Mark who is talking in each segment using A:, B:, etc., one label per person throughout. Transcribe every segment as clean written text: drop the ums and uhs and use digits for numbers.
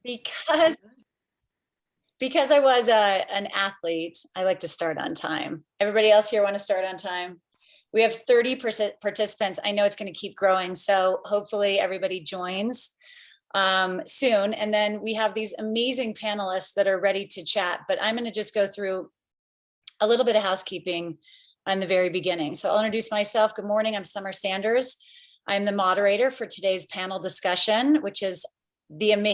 A: Because because I was an athlete, I like to start on time. Everybody else here want to start on time? We have 30% participants. I know it's going to keep growing, so hopefully everybody joins soon. And then we have these amazing panelists that are ready to chat, but I'm going to just go through a little bit of housekeeping in the very beginning. So I'll introduce myself. Good morning, I'm Summer Sanders. I'm the moderator for today's panel discussion, which is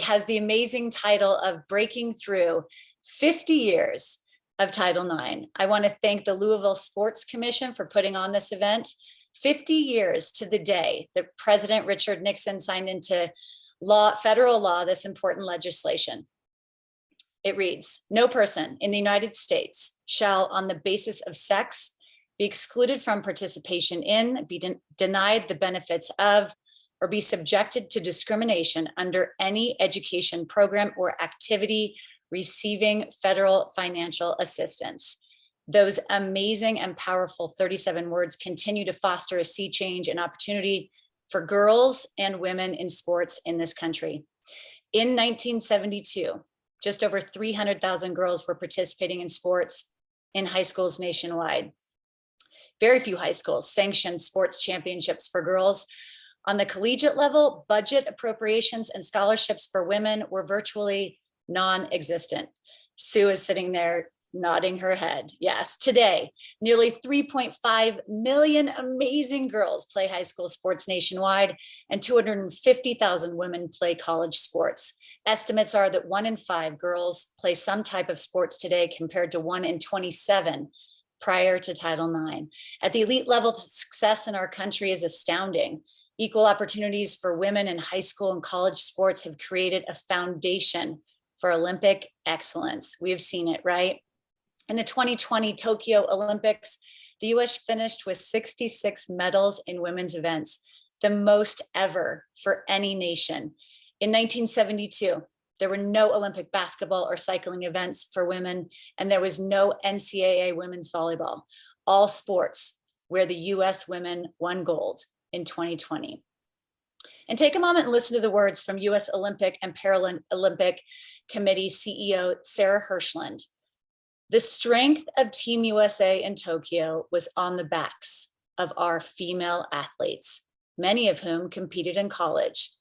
A: has the amazing title of Breaking Through 50 Years of Title IX. I want to thank the Louisville Sports Commission for putting on this event. 50 years to the day that President Richard Nixon signed into law, federal law, this important legislation. It reads, no person in the United States shall, on the basis of sex, be excluded from participation in, be denied the benefits of, or be subjected to discrimination under any education program or activity receiving federal financial assistance. Those amazing and powerful 37 words continue to foster a sea change and opportunity for girls and women in sports in this country. In 1972, just over 300,000 girls were participating in sports in high schools nationwide. Very few high schools sanctioned sports championships for girls. On the collegiate level, budget appropriations and scholarships for women were virtually non-existent. Sue is sitting there nodding her head. Yes, today, nearly 3.5 million amazing girls play high school sports nationwide, and 250,000 women play college sports. Estimates are that 1 in 5 girls play some type of sports today compared to 1 in 27 prior to Title IX. At the elite level, success in our country is astounding. Equal opportunities for women in high school and college sports have created a foundation for Olympic excellence. We have seen it, right? In the 2020 Tokyo Olympics, the US finished with 66 medals in women's events, the most ever for any nation. In 1972, there were no Olympic basketball or cycling events for women, and there was no NCAA women's volleyball. All sports where the US women won gold in 2020. And take a moment and listen to the words from US Olympic and Paralympic Committee CEO Sarah Hirshland. The strength of Team USA in Tokyo was on the backs of our female athletes, many of whom competed in college.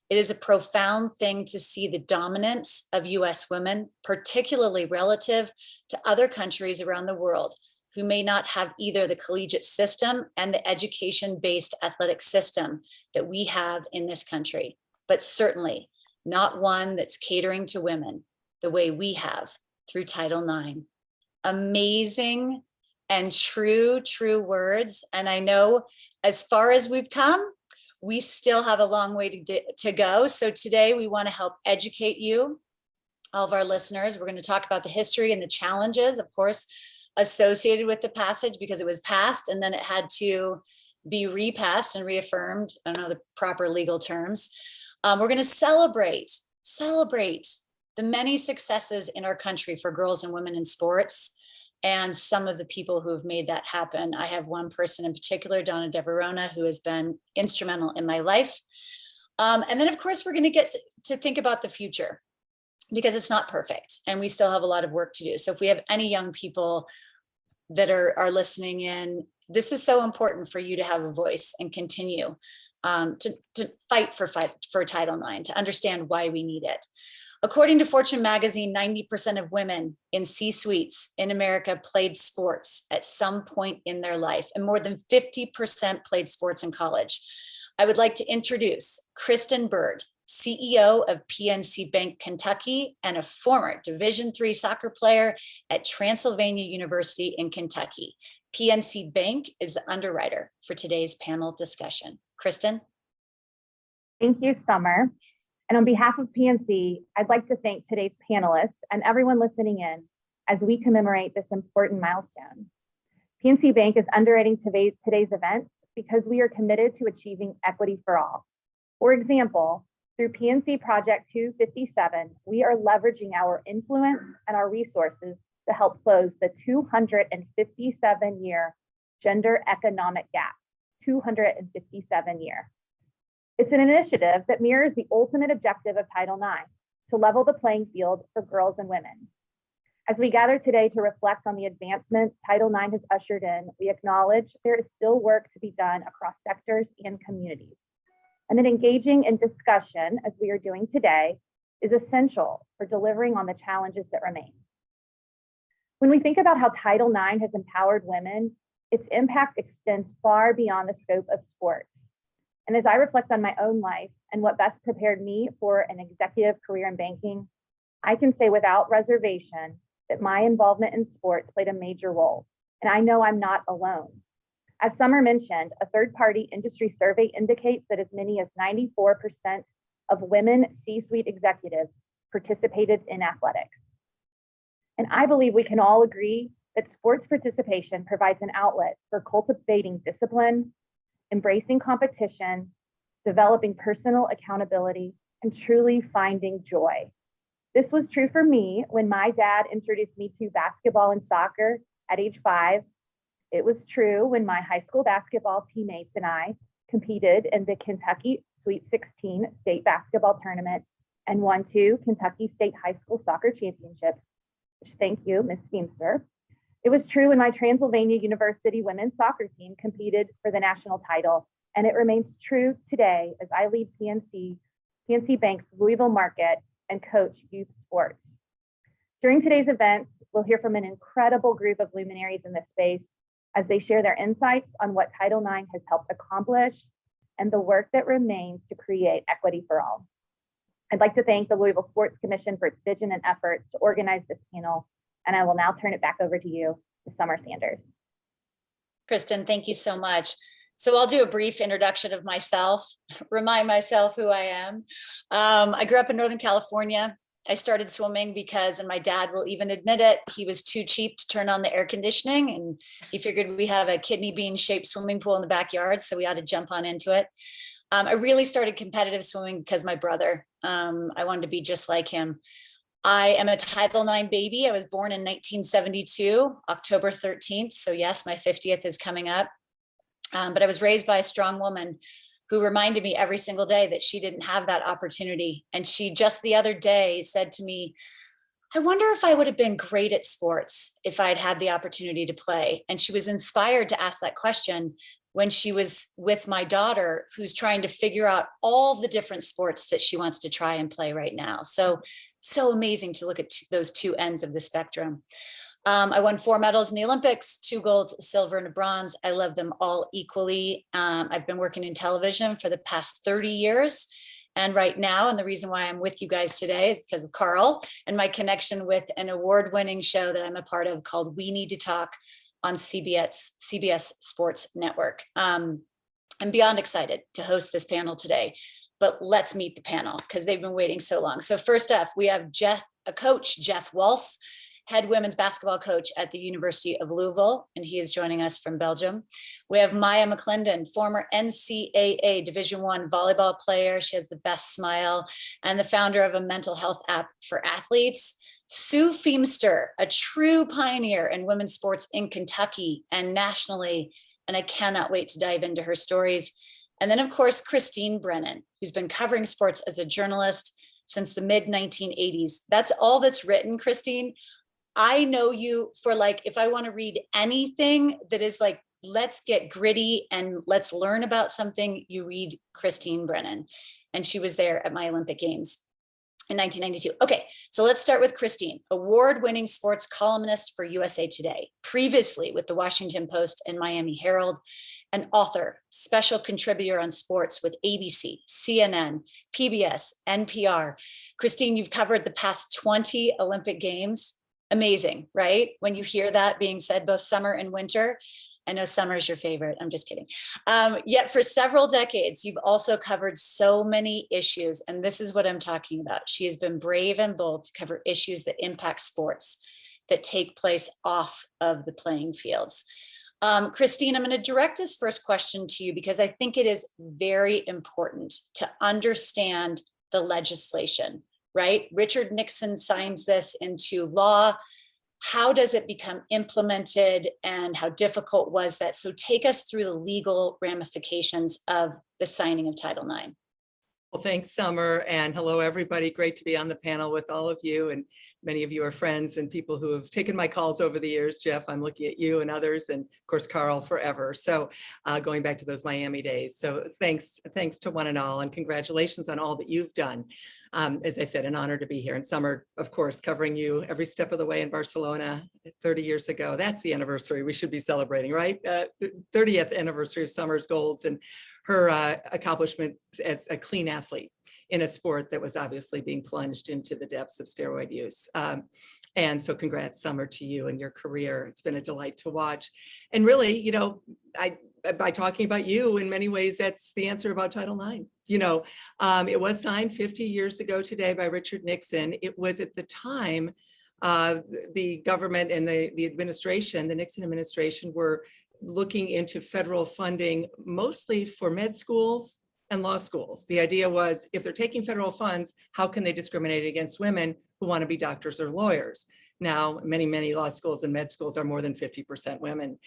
A: It is a profound thing to see the dominance of US women, particularly relative to other countries around the world who may not have either the collegiate system and the education-based athletic system that we have in this country, but certainly not one that's catering to women the way we have through Title IX. Amazing and true words. And I know as far as we've come, we still have a long way to go. So today we want to help educate you, all of our listeners. We're going to talk about the history and the challenges, of course, associated with the passage, because it was passed and then it had to be repassed and reaffirmed. I don't know the proper legal terms. We're going to celebrate the many successes in our country for girls and women in sports and some of the people who have made that happen. I have one person in particular, Donna DeVerona, who has been instrumental in my life. And then of course, we're going to get to think about the future, because it's not perfect and we still have a lot of work to do. So if we have any young people that are listening in, this is so important for you to have a voice and continue to fight for Title IX, to understand why we need it. According to Fortune magazine, 90% of women in C-suites in America played sports at some point in their life, and more than 50% played sports in college. I would like to introduce Kristen Bird, CEO of PNC Bank Kentucky and a former Division III soccer player at Transylvania University in Kentucky. PNC Bank is the underwriter for today's panel discussion. Kristen?
B: Thank you, Summer. And on behalf of PNC, I'd like to thank today's panelists and everyone listening in as we commemorate this important milestone. PNC Bank is underwriting today's event because we are committed to achieving equity for all. For example, through PNC Project 257, we are leveraging our influence and our resources to help close the 257-year gender economic gap, 257 year. It's an initiative that mirrors the ultimate objective of Title IX, to level the playing field for girls and women. As we gather today to reflect on the advancements Title IX has ushered in, we acknowledge there is still work to be done across sectors and communities, and that engaging in discussion, as we are doing today, is essential for delivering on the challenges that remain. When we think about how Title IX has empowered women, its impact extends far beyond the scope of sports. And as I reflect on my own life and what best prepared me for an executive career in banking, I can say without reservation that my involvement in sports played a major role, and I know I'm not alone. As Summer mentioned, a third-party industry survey indicates that as many as 94% of women C-suite executives participated in athletics. And I believe we can all agree that sports participation provides an outlet for cultivating discipline, embracing competition, developing personal accountability, and truly finding joy. This was true for me when my dad introduced me to basketball and soccer at age 5. It was true when my high school basketball teammates and I competed in the Kentucky Sweet 16 state basketball tournament and won 2 Kentucky State High School Soccer Championships, which thank you, Ms. Feemster. It was true when my Transylvania University women's soccer team competed for the national title, and it remains true today as I lead PNC Bank's Louisville market and coach youth sports. During today's events, we'll hear from an incredible group of luminaries in this space as they share their insights on what Title IX has helped accomplish and the work that remains to create equity for all. I'd like to thank the Louisville Sports Commission for its vision and efforts to organize this panel, and I will now turn it back over to you, Ms. Summer Sanders.
A: Kristen, thank you so much. So I'll do a brief introduction of myself, remind myself who I am. I grew up in Northern California. I started swimming because, and my dad will even admit it, he was too cheap to turn on the air conditioning, and he figured we have a kidney bean shaped swimming pool in the backyard, so we ought to jump on into it. I really started competitive swimming because my brother, I wanted to be just like him. I am a Title IX baby. I was born in 1972, October 13th. So yes, my 50th is coming up. But I was raised by a strong woman who reminded me every single day that she didn't have that opportunity. And she just the other day said to me, I wonder if I would have been great at sports if I'd had the opportunity to play. And she was inspired to ask that question when she was with my daughter, who's trying to figure out all the different sports that she wants to try and play right now. So amazing to look at those two ends of the spectrum. I won 4 medals in the Olympics, 2 golds, a silver, and a bronze. I love them all equally. I've been working in television for the past 30 years. And right now, and the reason why I'm with you guys today is because of Carl and my connection with an award-winning show that I'm a part of called We Need to Talk on CBS Sports Network. I'm beyond excited to host this panel today, but let's meet the panel because they've been waiting so long. So first up, we have Coach Jeff Walz, head women's basketball coach at the University of Louisville, and he is joining us from Belgium. We have Maya McClendon, former NCAA Division I volleyball player. She has the best smile and the founder of a mental health app for athletes. Sue Feemster, a true pioneer in women's sports in Kentucky and nationally, and I cannot wait to dive into her stories. And then, of course, Christine Brennan, who's been covering sports as a journalist since the mid-1980s. That's all that's written, Christine. I know you for like, if I want to read anything that is like, let's get gritty and let's learn about something, you read Christine Brennan. And she was there at my Olympic Games in 1992. Okay, so let's start with Christine, award-winning sports columnist for USA Today, previously with the Washington Post and Miami Herald, an author, special contributor on sports with ABC, CNN, PBS, NPR. Christine, you've covered the past 20 Olympic Games. Amazing, right? When you hear that being said, both summer and winter. I know summer is your favorite. I'm just kidding. Yet for several decades, you've also covered so many issues. And this is what I'm talking about. She has been brave and bold to cover issues that impact sports that take place off of the playing fields. Christine, I'm going to direct this first question to you because I think it is very important to understand the legislation, right? Richard Nixon signs this into law. How does it become implemented and how difficult was that? So take us through the legal ramifications of the signing of Title IX.
C: Well, thanks, Summer, and hello, everybody. Great to be on the panel with all of you, and many of you are friends and people who have taken my calls over the years. Jeff, I'm looking at you and others, and of course, Carl forever. So going back to those Miami days. So thanks to one and all, and congratulations on all that you've done. As I said, an honor to be here. And Summer, of course, covering you every step of the way in Barcelona 30 years ago. That's the anniversary we should be celebrating, right? 30th anniversary of Summer's Golds and her accomplishments as a clean athlete in a sport that was obviously being plunged into the depths of steroid use. And so congrats, Summer, to you and your career. It's been a delight to watch. And really, you know, by talking about you, in many ways, that's the answer about Title IX. You know, it was signed 50 years ago today by Richard Nixon. It was at the time the government and the administration, the Nixon administration, were looking into federal funding mostly for med schools and law schools. The idea was, if they're taking federal funds, how can they discriminate against women who want to be doctors or lawyers? Now, many law schools and med schools are more than 50% women.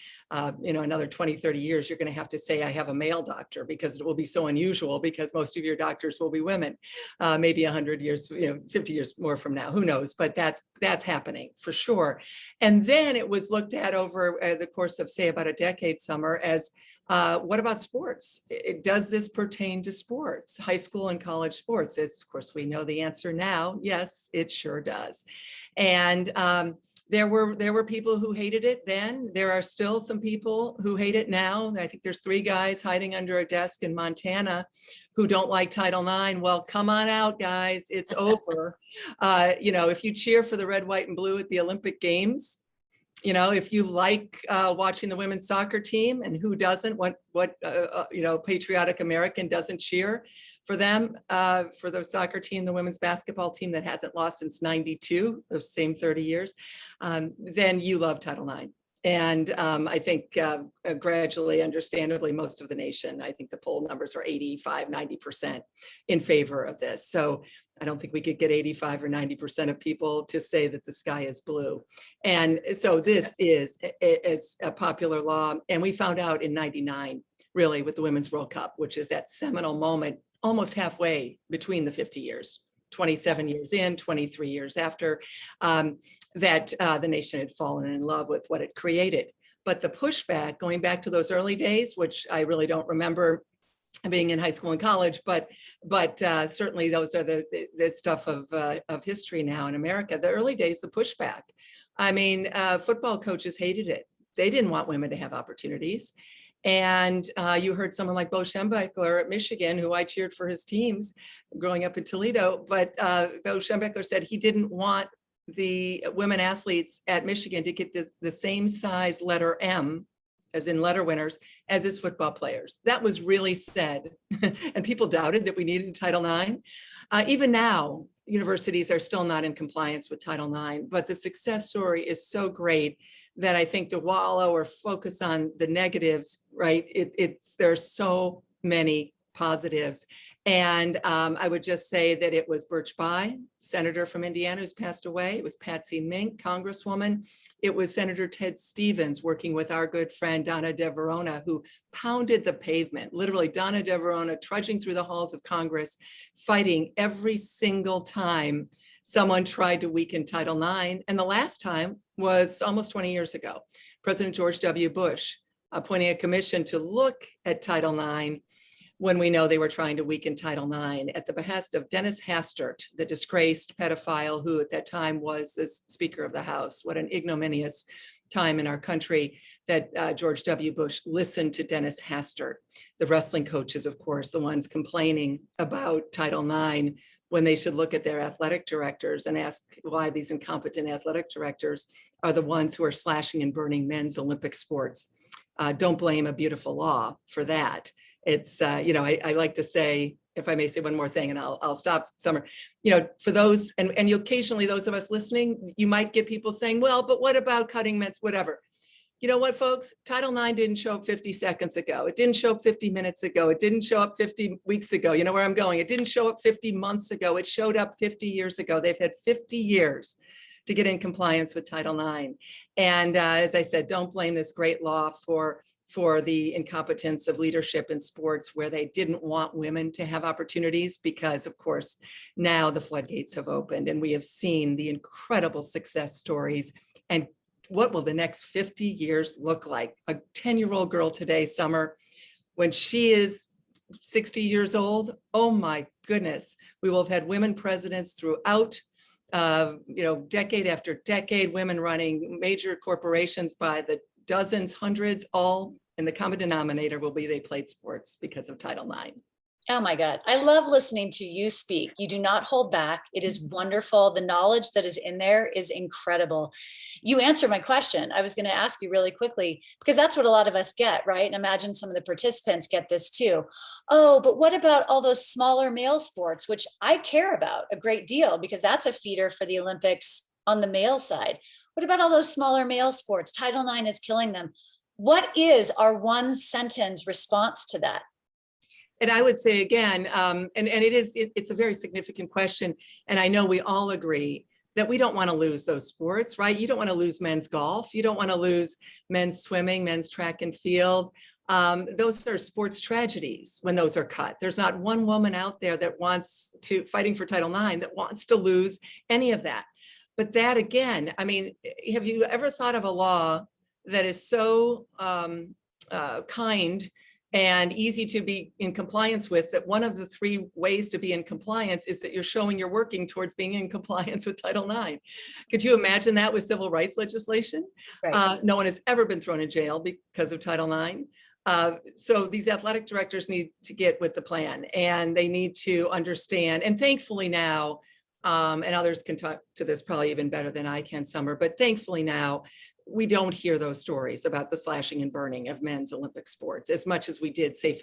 C: You know, another 20, 30 years, you're going to have to say, I have a male doctor, because it will be so unusual, because most of your doctors will be women. Maybe 100 years, you know, 50 years more from now, who knows? But that's happening for sure. And then it was looked at over the course of, say, about a decade, Summer, as what about sports? Does this pertain to sports, high school and college sports? As, of course, we know the answer now. Yes, it sure does. And there were people who hated it then. There are still some people who hate it now. I think there's 3 guys hiding under a desk in Montana who don't like Title IX. Well, come on out, guys. It's over. You know, if you cheer for the red, white, and blue at the Olympic Games, you know, if you like watching the women's soccer team, and who doesn't, what you know, patriotic American doesn't cheer for them, for the soccer team, the women's basketball team that hasn't lost since '92, those same 30 years, then you love Title IX. And I think gradually, understandably, most of the nation, I think the poll numbers are 85, 90% in favor of this. So I don't think we could get 85 or 90% of people to say that the sky is blue. And so this is a popular law. And we found out in '99, really, with the Women's World Cup, which is that seminal moment, almost halfway between the 50 years, 27 years in, 23 years after, that the nation had fallen in love with what it created. But the pushback, going back to those early days, which I really don't remember being in high school and college, but certainly those are the stuff of history now in America. The early days, the pushback. I mean, football coaches hated it. They didn't want women to have opportunities. And you heard someone like Bo Schembechler at Michigan, who I cheered for his teams growing up in Toledo, but Bo Schembechler said he didn't want the women athletes at Michigan to get the same size letter M, as in letter winners, as his football players. That was really said. And people doubted that we needed Title IX. Even now, universities are still not in compliance with Title IX, but the success story is so great that I think to wallow or focus on the negatives, right? There are so many positives. And I would just say that it was Birch Bayh, Senator from Indiana, who's passed away. It was Patsy Mink, Congresswoman. It was Senator Ted Stevens, working with our good friend Donna DeVerona, who pounded the pavement. Literally, Donna DeVerona trudging through the halls of Congress, fighting every single time someone tried to weaken Title IX. And the last time was almost 20 years ago. President George W. Bush appointing a commission to look at Title IX when we know they were trying to weaken Title IX at the behest of Dennis Hastert, the disgraced pedophile who at that time was the Speaker of the House. What an ignominious time in our country that George W. Bush listened to Dennis Hastert. The wrestling coaches, of course, the ones complaining about Title IX, when they should look at their athletic directors and ask why these incompetent athletic directors are the ones who are slashing and burning men's Olympic sports. Don't blame a beautiful law for that. It's, you know, I like to say, if I may say one more thing, and I'll stop, Summer, you know, for those, and you occasionally, those of us listening, you might get people saying, well, but what about cutting men's, whatever. You know what, folks? Title IX didn't show up 50 seconds ago. It didn't show up 50 minutes ago. It didn't show up 50 weeks ago. You know where I'm going. It didn't show up 50 months ago. It showed up 50 years ago. They've had 50 years to get in compliance with Title IX. And as I said, don't blame this great law for for the incompetence of leadership in sports where they didn't want women to have opportunities, because of course now the floodgates have opened and we have seen the incredible success stories. And what will the next 50 years look like? A 10-year-old girl today, Summer, when she is 60 years old, oh my goodness, we will have had women presidents throughout, decade after decade, women running major corporations by the dozens, hundreds, all, and the common denominator will be they played sports because of Title IX.
A: Oh my God. I love listening to you speak. You do not hold back. It is wonderful. The knowledge that is in there is incredible. You answered my question. I was going to ask you really quickly, because that's what a lot of us get, right? And imagine some of the participants get this too. Oh, but what about all those smaller male sports, which I care about a great deal because that's a feeder for the Olympics on the male side. What about all those smaller male sports? Title IX is killing them. What is our one sentence response to that?
C: And I would say again, it's a very significant question. And I know we all agree that we don't want to lose those sports, right? You don't want to lose men's golf. You don't want to lose men's swimming, men's track and field. Those are sports tragedies when those are cut. There's not one woman out there that wants to, fighting for Title IX, that wants to lose any of that. But that again, I mean, have you ever thought of a law that is so kind and easy to be in compliance with, that one of the 3 ways to be in compliance is that you're showing you're working towards being in compliance with Title IX? Could you imagine that with civil rights legislation?
A: Right.
C: No one has ever been thrown in jail because of Title IX. So these athletic directors need to get with the plan, and they need to understand, and thankfully now, and others can talk to this probably even better than I can, Summer, but thankfully now we don't hear those stories about the slashing and burning of men's Olympic sports as much as we did, say,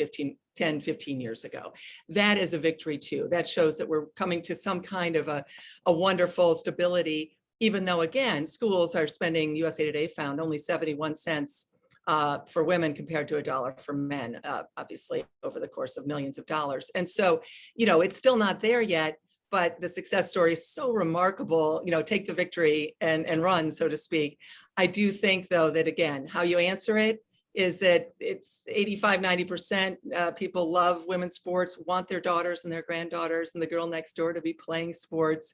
C: 10, 15 years ago. That is a victory too. That shows that we're coming to some kind of a wonderful stability, even though, again, schools are spending, USA Today found, only 71 cents for women compared to $1 for men, obviously over the course of millions of dollars. And so, it's still not there yet, but the success story is so remarkable, take the victory and run, so to speak. I do think, though, that again, how you answer it is that it's 85, 90% people love women's sports, want their daughters and their granddaughters and the girl next door to be playing sports.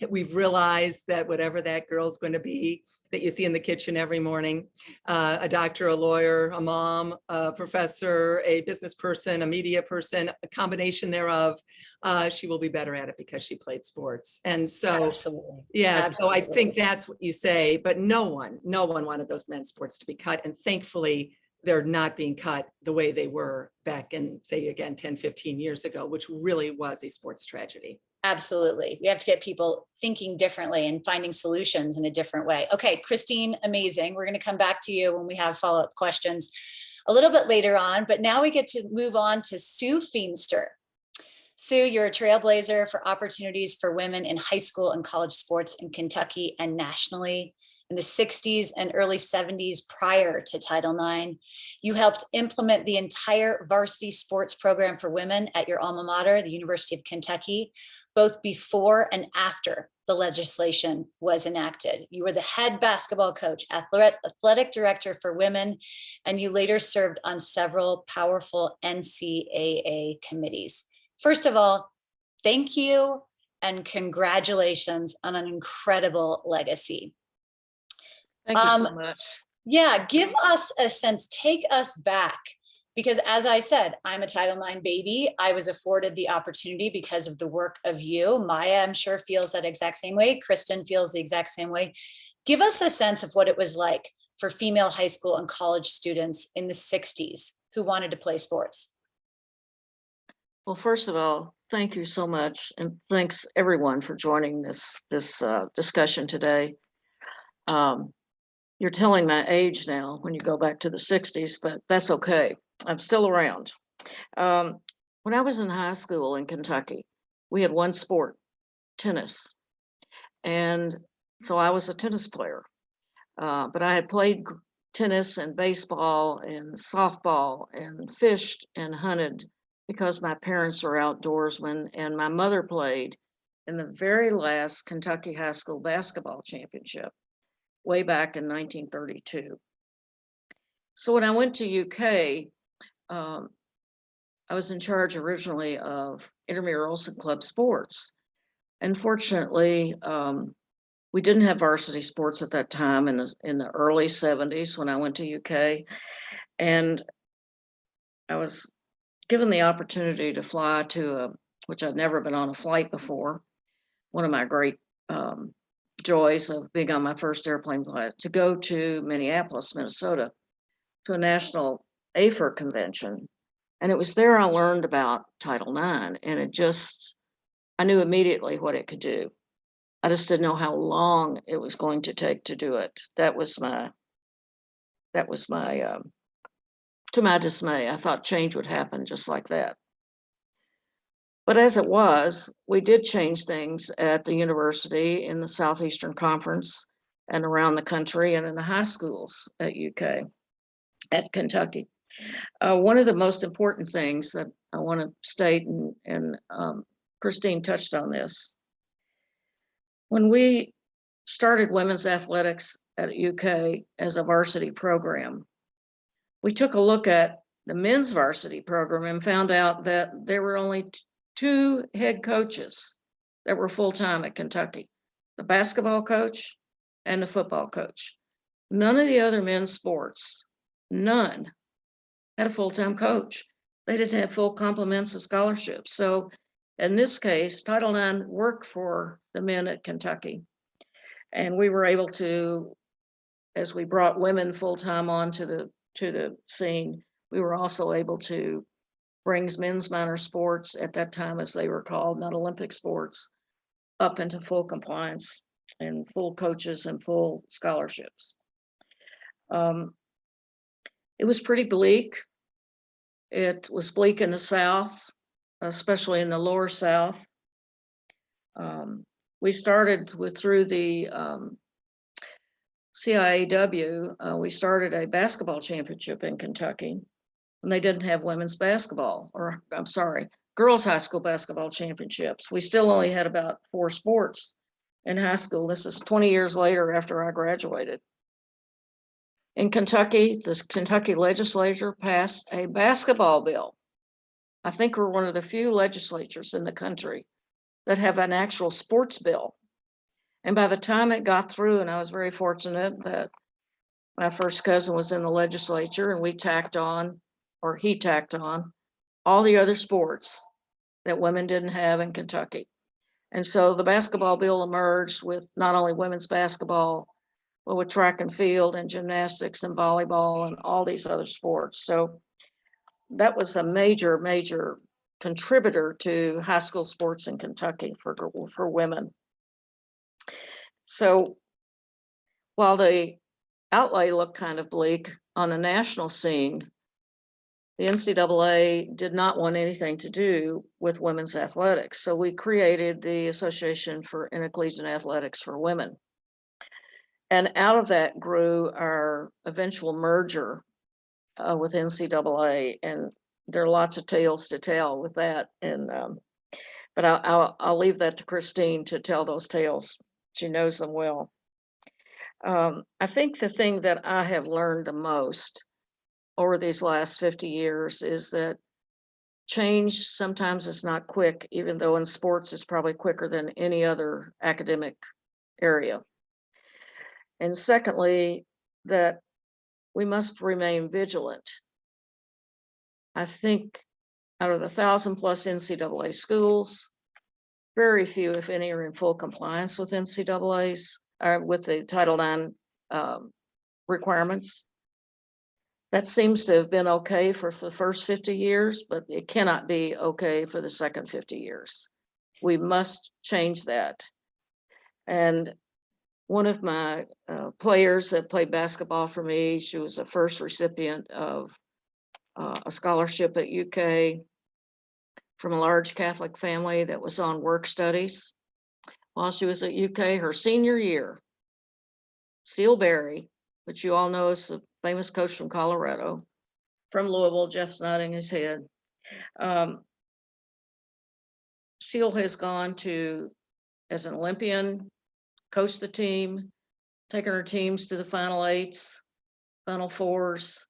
C: We've realized that whatever that girl's going to be that you see in the kitchen every morning, a doctor, a lawyer, a mom, a professor, a business person, a media person, a combination thereof, she will be better at it because she played sports. And so,
A: Absolutely.
C: yes, so I
A: Absolutely.
C: think that's what you say, but no one wanted those men's sports to be cut. And thankfully, they're not being cut the way they were back in, say, again, 10, 15 years ago, which really was a sports tragedy.
A: Absolutely. We have to get people thinking differently and finding solutions in a different way. Okay, Christine, amazing. We're going to come back to you when we have follow-up questions a little bit later on, but now we get to move on to Sue Feimster. Sue, you're a trailblazer for opportunities for women in high school and college sports in Kentucky and nationally. In the 60s and early 70s, prior to Title IX, you helped implement the entire varsity sports program for women at your alma mater, the University of Kentucky, both before and after the legislation was enacted. You were the head basketball coach, athletic director for women, and you later served on several powerful NCAA committees. First of all, thank you and congratulations on an incredible legacy.
D: Thank you so much.
A: Yeah, give us a sense, take us back, because as I said, I'm a Title IX baby. I was afforded the opportunity because of the work of you. Maya, I'm sure, feels that exact same way. Kristen feels the exact same way. Give us a sense of what it was like for female high school and college students in the 60s who wanted to play sports.
D: Well, first of all, thank you so much. And thanks everyone for joining this discussion today. You're telling my age now when you go back to the 60s, but that's okay. I'm still around. When I was in high school in Kentucky, we had one sport, tennis. And so I was a tennis player, but I had played tennis and baseball and softball and fished and hunted because my parents were outdoorsmen, and my mother played in the very last Kentucky High School basketball championship way back in 1932. So when I went to UK, I was in charge originally of intramurals and club sports. Unfortunately, we didn't have varsity sports at that time in the early 70s when I went to UK. And I was given the opportunity to fly to which I'd never been on a flight before. One of my great joys of being on my first airplane flight, to go to Minneapolis, Minnesota, to a national AFER convention. And it was there I learned about Title IX, and I knew immediately what it could do. I just didn't know how long it was going to take to do it. That was my, to my dismay. I thought change would happen just like that. But as it was, we did change things at the university, in the Southeastern Conference, and around the country, and in the high schools at Kentucky. One of the most important things that I want to state, and Christine touched on this, when we started women's athletics at UK as a varsity program, we took a look at the men's varsity program and found out that there were only two head coaches that were full-time at Kentucky, the basketball coach and the football coach. None of the other men's sports, none, had a full-time coach. They didn't have full complements of scholarships. So in this case, Title IX worked for the men at Kentucky. And we were able to, as we brought women full-time onto the scene, we were also able to bring men's minor sports, at that time as they were called, not Olympic sports, up into full compliance and full coaches and full scholarships. It was pretty bleak. It was bleak in the South, especially in the lower South. We started through the CIAW, we started a basketball championship in Kentucky, and they didn't have women's basketball, or I'm sorry, girls' high school basketball championships. We still only had about 4 sports in high school. This is 20 years later after I graduated. In Kentucky, the Kentucky legislature passed a basketball bill. I think we're one of the few legislatures in the country that have an actual sports bill. And by the time it got through, and I was very fortunate that my first cousin was in the legislature, and he tacked on all the other sports that women didn't have in Kentucky. And so the basketball bill emerged with not only women's basketball, but with track and field and gymnastics and volleyball and all these other sports. So that was a major, major contributor to high school sports in Kentucky for women. So while the outlay looked kind of bleak on the national scene, the NCAA did not want anything to do with women's athletics. So we created the Association for Intercollegiate Athletics for Women. And out of that grew our eventual merger with NCAA. And there are lots of tales to tell with that. And but I'll leave that to Christine to tell those tales. She knows them well. I think the thing that I have learned the most over these last 50 years is that change sometimes is not quick, even though in sports it's probably quicker than any other academic area. And secondly, that we must remain vigilant. I think out of the 1,000+ NCAA schools, very few, if any, are in full compliance with NCAA's, with the Title IX requirements. That seems to have been okay for the first 50 years, but it cannot be okay for the second 50 years. We must change that. And one of my players that played basketball for me, she was a first recipient of a scholarship at UK from a large Catholic family that was on work studies. While she was at UK, her senior year, Seal Berry, which you all know is a famous coach from Colorado, from Louisville, Jeff's nodding his head. Seal has gone to, as an Olympian, coached the team, taken her teams to the Final 8s, Final 4s,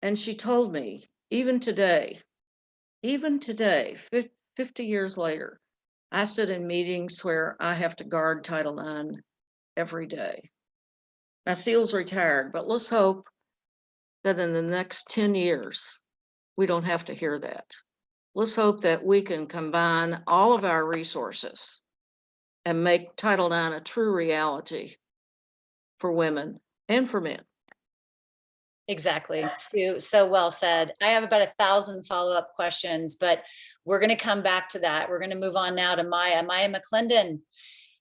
D: And she told me, even today, 50 years later, I sit in meetings where I have to guard Title IX every day. Now, SEAL's retired, but let's hope that in the next 10 years, we don't have to hear that. Let's hope that we can combine all of our resources and make Title IX a true reality for women and for men.
A: Exactly. Sue, so well said. I have about 1,000 follow-up questions, but we're going to come back to that. We're going to move on now to Maya. Maya McClendon,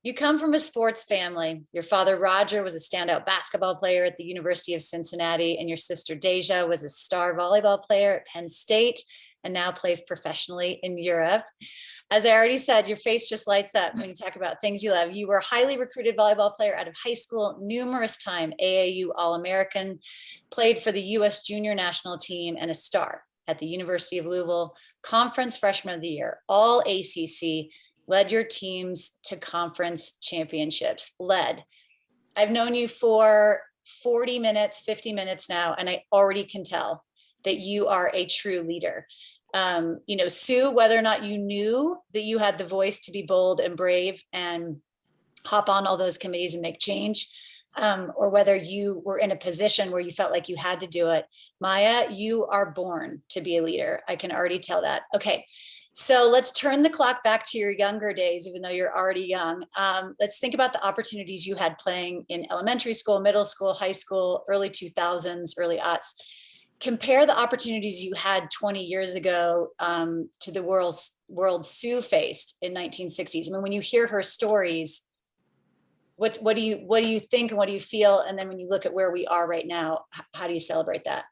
A: you come from a sports family. Your father, Roger, was a standout basketball player at the University of Cincinnati, and your sister, Deja, was a star volleyball player at Penn State and now plays professionally in Europe. As I already said, your face just lights up when you talk about things you love. You were a highly recruited volleyball player out of high school, numerous time AAU All-American, played for the U.S. junior national team, and a star at the University of Louisville, Conference Freshman of the Year, all ACC, led your teams to conference championships, I've known you for 40 minutes, 50 minutes now, and I already can tell that you are a true leader. Sue, whether or not you knew that you had the voice to be bold and brave and hop on all those committees and make change, or whether you were in a position where you felt like you had to do it, Maya, you are born to be a leader. I can already tell that. Okay. So let's turn the clock back to your younger days, even though you're already young. Let's think about the opportunities you had playing in elementary school, middle school, high school, early 2000s, early aughts. Compare the opportunities you had 20 years ago to the world Sue faced in 1960s. I mean, when you hear her stories, what do you think and what do you feel? And then when you look at where we are right now, how do you celebrate that?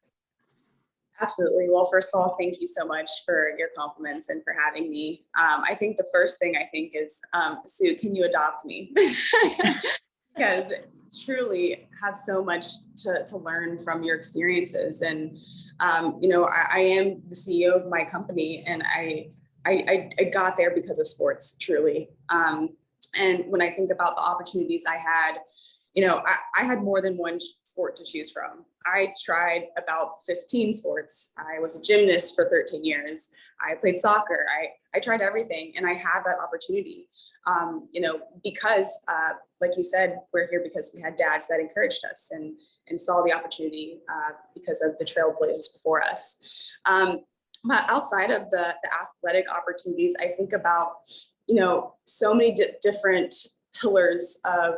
E: Absolutely. Well, first of all, thank you so much for your compliments and for having me. I think the first thing I think is, Sue, can you adopt me? Because truly have so much to learn from your experiences. And, I am the CEO of my company, and I got there because of sports, truly. And when I think about the opportunities I had, I had more than one sport to choose from. I tried about 15 sports. I was a gymnast for 13 years. I played soccer. I tried everything, and I had that opportunity. Because like you said, we're here because we had dads that encouraged us and saw the opportunity because of the trailblazers before us. But outside of the athletic opportunities, I think about, so many different pillars of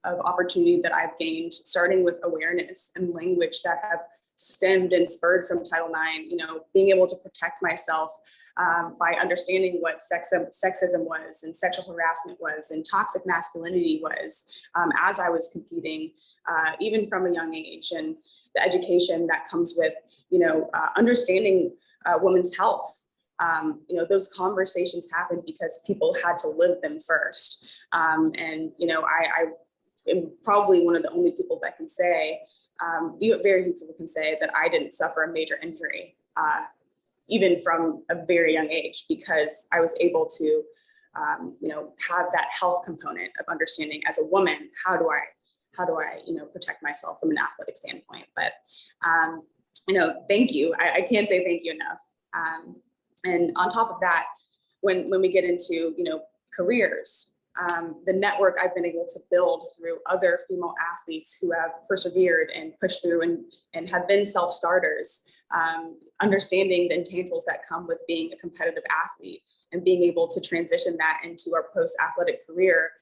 E: opportunity that I've gained, starting with awareness and language that have stemmed and spurred from Title IX, being able to protect myself by understanding what sexism was and sexual harassment was and toxic masculinity was as I was competing, even from a young age, and the education that comes with, understanding women's health. Those conversations happened because people had to live them first. I am probably one of the only people that can say, very few people can say that I didn't suffer a major injury, even from a very young age, because I was able to, have that health component of understanding as a woman, how do I, protect myself from an athletic standpoint. But, thank you. I can't say thank you enough. And on top of that, when we get into, careers, the network I've been able to build through other female athletes who have persevered and pushed through and have been self-starters, understanding the intangibles that come with being a competitive athlete and being able to transition that into our post-athletic career,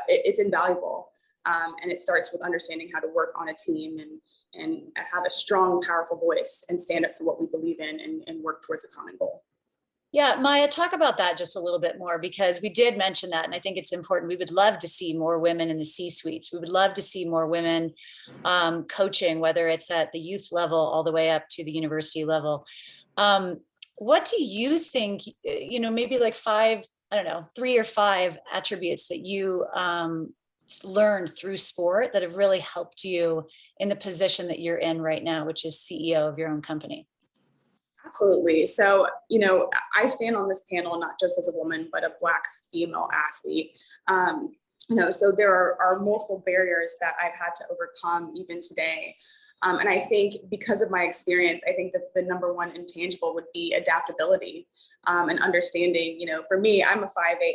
E: it's invaluable. And it starts with understanding how to work on a team and have a strong, powerful voice and stand up for what we believe in and work towards a common goal.
A: Yeah, Maya, talk about that just a little bit more, because we did mention that, and I think it's important. We would love to see more women in the C-suites. We would love to see more women coaching, whether it's at the youth level all the way up to the university level. What do you think, maybe like 3 or 5 attributes that you learned through sport that have really helped you in the position that you're in right now, which is CEO of your own company?
E: Absolutely. So, I stand on this panel not just as a woman, but a Black female athlete. So there are multiple barriers that I've had to overcome even today. And I think because of my experience, I think that the number one intangible would be adaptability. And understanding, for me, I'm a 5'8"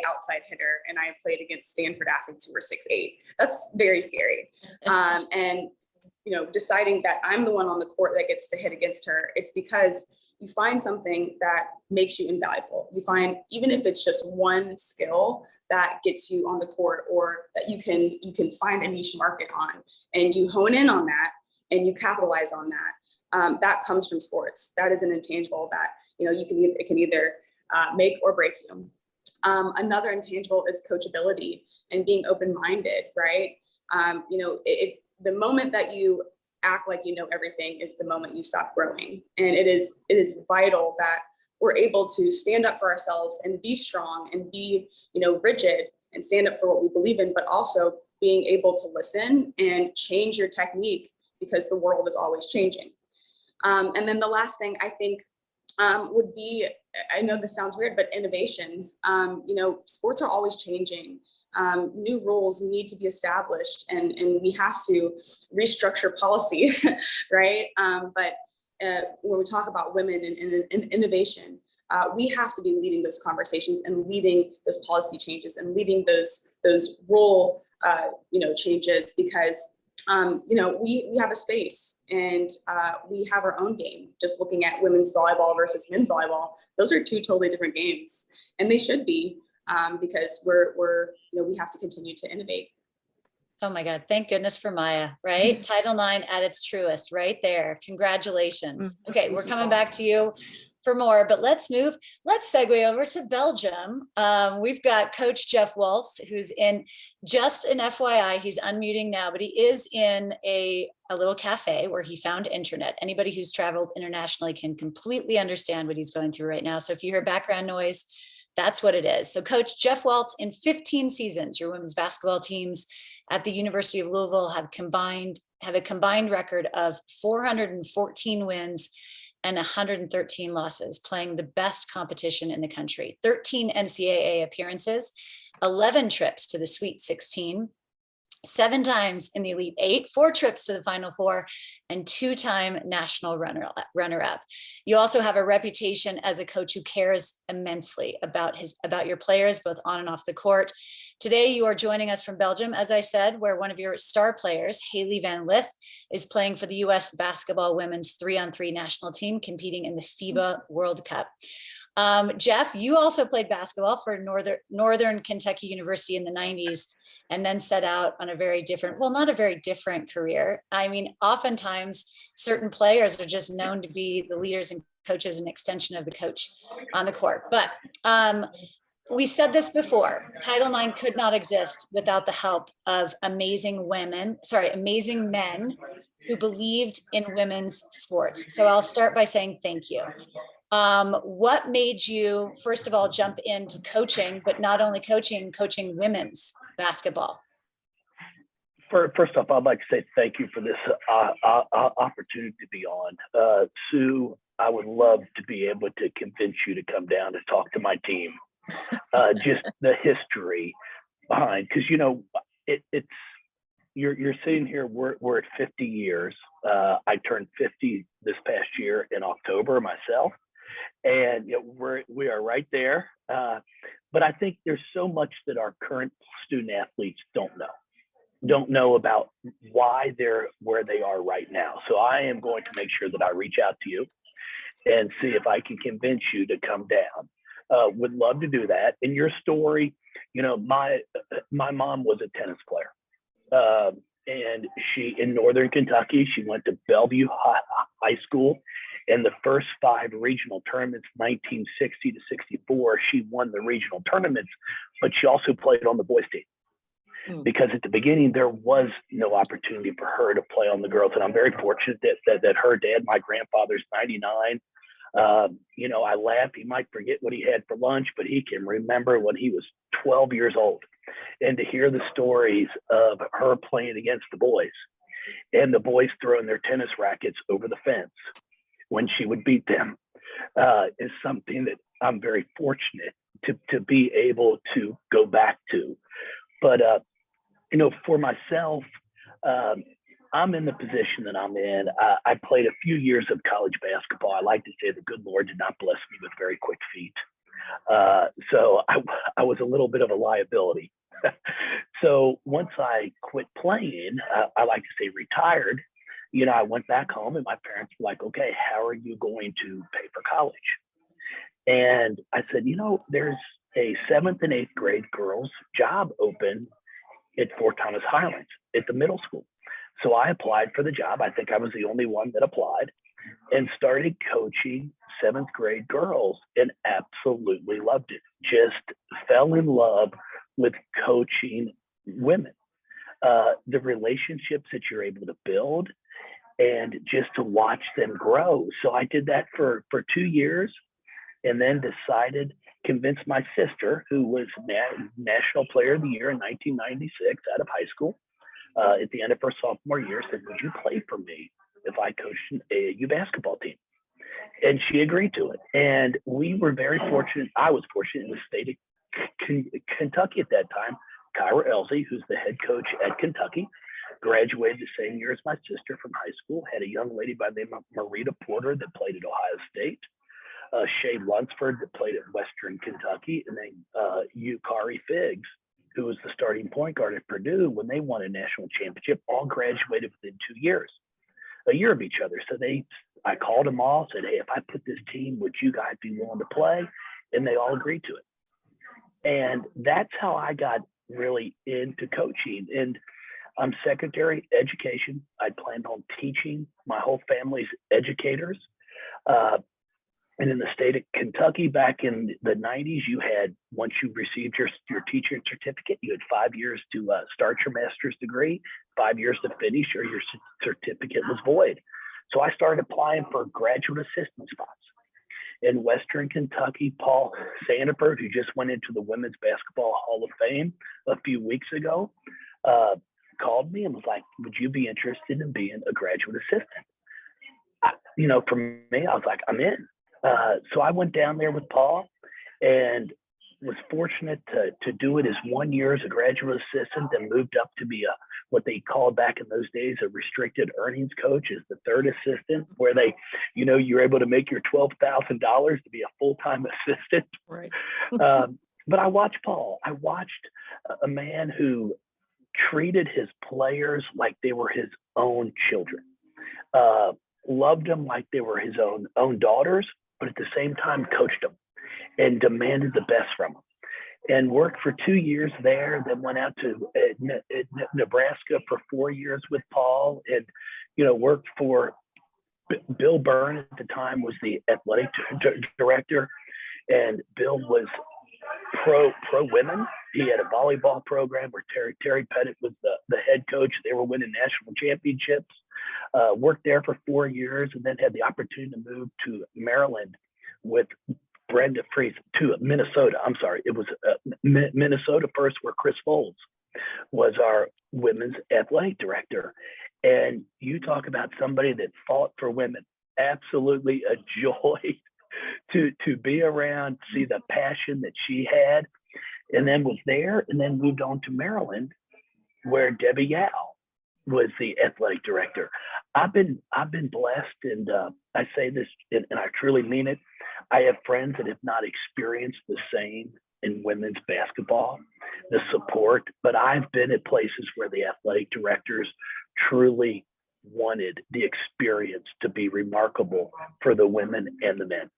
E: outside hitter, and I played against Stanford athletes who were 6'8". That's very scary. And deciding that I'm the one on the court that gets to hit against her, it's because you find something that makes you invaluable. You find, even if it's just one skill that gets you on the court, or that you can find a niche market on, and you hone in on that and you capitalize on that. That comes from sports. That is an intangible that it can either make or break you. Another intangible is coachability and being open-minded, right? The moment that you act like you know everything is the moment you stop growing. And it is vital that we're able to stand up for ourselves and be strong and be, rigid and stand up for what we believe in, but also being able to listen and change your technique, because the world is always changing. And then the last thing I think would be, I know this sounds weird, but innovation. Sports are always changing. New rules need to be established, and we have to restructure policy, right? But when we talk about women and innovation, we have to be leading those conversations and leading those policy changes and leading those rule changes, because we have a space, and we have our own game. Just looking at women's volleyball versus men's volleyball, those are two totally different games, and they should be, because we have to continue to innovate.
A: Oh my God, thank goodness for Maya, right? Title IX at its truest, right there. Congratulations. Okay, we're coming back to you for more, but let's segue over to Belgium. We've got Coach Jeff Waltz, who's in, just an FYI, he's unmuting now, but he is in a little cafe where he found internet. Anybody who's traveled internationally can completely understand what he's going through right now. So if you hear background noise, that's what it is. So Coach Jeff Waltz, in 15 seasons, your women's basketball teams at the University of Louisville have a combined record of 414 wins and 113 losses, playing the best competition in the country. 13 NCAA appearances, 11 trips to the Sweet 16, 7 times in the Elite 8, 4 trips to the Final Four, and 2-time national runner-up. You also have a reputation as a coach who cares immensely about your players, both on and off the court. Today, you are joining us from Belgium, as I said, where one of your star players, Hailey Van Lith, is playing for the U.S. basketball women's 3-on-3 national team, competing in the FIBA World Cup. Jeff, you also played basketball for Northern Kentucky University in the 90s, and then set out on a very different, well, not a very different career. I mean, oftentimes certain players are just known to be the leaders and coaches, an extension of the coach on the court. But we said this before, Title IX could not exist without the help of amazing men who believed in women's sports. So I'll start by saying thank you. What made you, first of all, jump into coaching, but not only coaching women's basketball?
F: First off, I'd like to say thank you for this opportunity to be on. Sue, I would love to be able to convince you to come down to talk to my team. Just the history behind, because it's you're sitting here. We're at 50 years. I turned 50 this past year in October myself, and we are right there. But I think there's so much that our current student athletes don't know about why they're where they are right now. So I am going to make sure that I reach out to you and see if I can convince you to come down. Would love to do that. In your story, my mom was a tennis player, and she, in Northern Kentucky, she went to Bellevue High School. In the first 5 regional tournaments, 1960 to 64, she won the regional tournaments, but she also played on the boys team. Because at the beginning, there was no opportunity for her to play on the girls. And I'm very fortunate that her dad, my grandfather's 99. I laugh, he might forget what he had for lunch, but he can remember when he was 12 years old. And to hear the stories of her playing against the boys and the boys throwing their tennis rackets over the fence when she would beat them is something that I'm very fortunate to be able to go back to. But, for myself, I'm in the position that I'm in. I played a few years of college basketball. I like to say the good Lord did not bless me with very quick feet. So I was a little bit of a liability. So once I quit playing, I like to say retired, I went back home and my parents were like, okay, how are you going to pay for college? And I said, there's a 7th and 8th grade girls job open at Fort Thomas Highlands at the middle school. So I applied for the job. I think I was the only one that applied and started coaching 7th grade girls and absolutely loved it. Just fell in love with coaching women. The relationships that you're able to build and just to watch them grow. So I did that for 2 years and then convinced my sister, who was National Player of the Year in 1996 out of high school, at the end of her sophomore year, said, would you play for me if I coached an AAU basketball team? And she agreed to it. And we were very fortunate. I was fortunate in the state of Kentucky at that time. Kyra Elsie, who's the head coach at Kentucky, graduated the same year as my sister from high school, had a young lady by the name of Marita Porter that played at Ohio State, Shay Lunsford that played at Western Kentucky, and then Kari Figs, who was the starting point guard at Purdue when they won a national championship, all graduated within 2 years, a year of each other. So I called them all, said, hey, if I put this team, would you guys be willing to play? And they all agreed to it. And that's how I got really into coaching. And I'm Secretary of Education. I planned on teaching. My whole family's educators. And in the state of Kentucky, back in the 90s, once you received your teaching certificate, you had 5 years to start your master's degree, 5 years to finish, or your certificate was void. So I started applying for graduate assistant spots. In Western Kentucky, Paul Sandiford, who just went into the Women's Basketball Hall of Fame a few weeks ago, called me and was like, would you be interested in being a graduate assistant? For me, I was like, I'm in. So I went down there with Paul and was fortunate to do it as 1 year as a graduate assistant, then moved up to be what they called back in those days a restricted earnings coach, as the third assistant, where you're able to make your $12,000 to be a full-time assistant.
C: Right.
F: But I watched Paul. I watched a man who treated his players like they were his own children, loved them like they were his own daughters, but at the same time coached them and demanded the best from them. And worked for 2 years there, then went out to Nebraska for 4 years with Paul, and worked for Bill Byrne at the time was the athletic director, and Bill was pro women. He had a volleyball program where Terry Pettit was the head coach. They were winning national championships. Worked there for 4 years, and then had the opportunity to move to Maryland with Brenda Fries, to Minnesota. I'm sorry, it was Minnesota first, where Chris Folds was our women's athletic director. And you talk about somebody that fought for women. Absolutely a joy to be around, see the passion that she had, and then was there, and then moved on to Maryland, where Debbie Yao was the athletic director. I've been blessed, and I say this, and I truly mean it. I have friends that have not experienced the same in women's basketball, the support, but I've been at places where the athletic directors truly wanted the experience to be remarkable for the women and the men.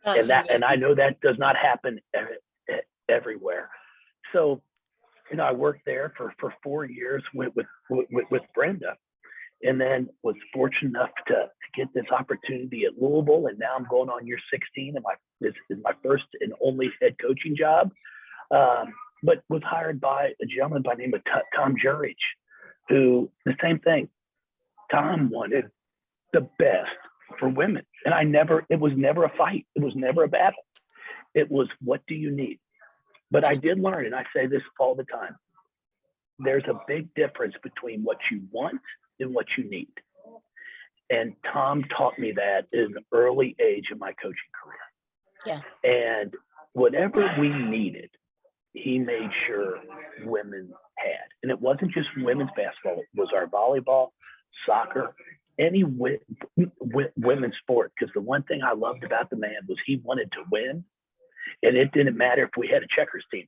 A: That's
F: And I
A: amazing.
F: know that does not happen everywhere. So, I worked there for 4 years with Brenda, and then was fortunate enough to get this opportunity at Louisville. And now I'm going on year 16, and this is my first and only head coaching job. But was hired by a gentleman by the name of Tom Jurich, who, the same thing, Tom wanted the best for women. And it was never a fight. It was never a battle. It was, what do you need? But I did learn, and I say this all the time, there's a big difference between what you want and what you need. And Tom taught me that at an early age in my coaching career.
A: Yeah.
F: And whatever we needed, he made sure women had. And it wasn't just women's basketball. It was our volleyball, soccer, any women's sport. Because the one thing I loved about the man was he wanted to win, and it didn't matter if we had a checkers team.